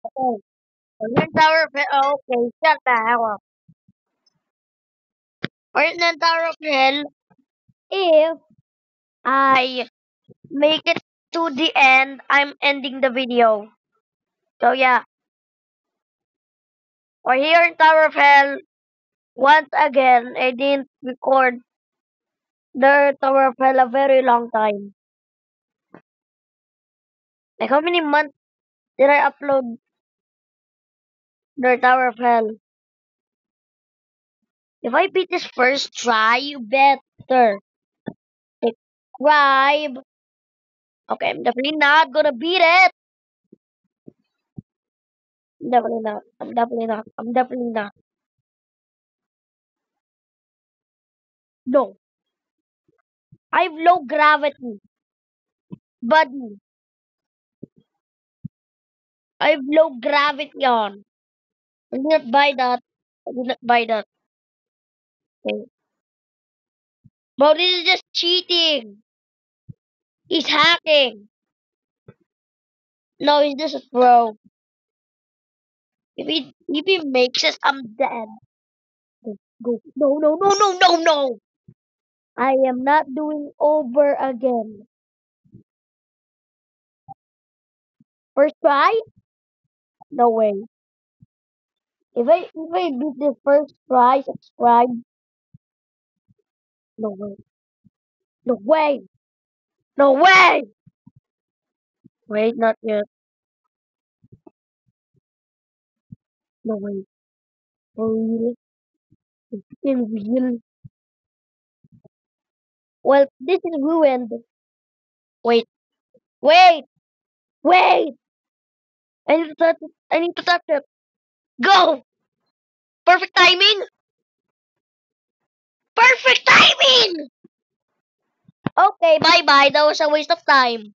Okay. Orion Tower of Hell. Okay, shut the hell up. Orion Tower of Hell. If I make it to the end, I'm ending the video. So yeah, we're here in Tower of Hell. Once again, I didn't record the Tower of Hell a very long time. Like how many months did I upload the Tower of Hell? If I beat this first try, you better subscribe. Okay, I'm definitely not gonna beat it. I'm definitely not. I'm definitely not. I'm definitely not. No. I have low gravity. Buddy. I have low gravity on. I did not buy that. I did not buy that. Okay. Bro, this is just cheating. He's hacking. No, he's just a pro. If he makes it, I'm dead. Go, go. No, no, no, no, no, no. I am not doing over again. First try? No way. If I beat this first try, subscribe. No way. No way. No way. Wait, not yet. No way. For real. In real. Well, this is ruined. Wait. Wait. Wait. I need to touch it. I need to touch it. Go. Perfect timing. Perfect timing. Okay, bye bye. That was a waste of time.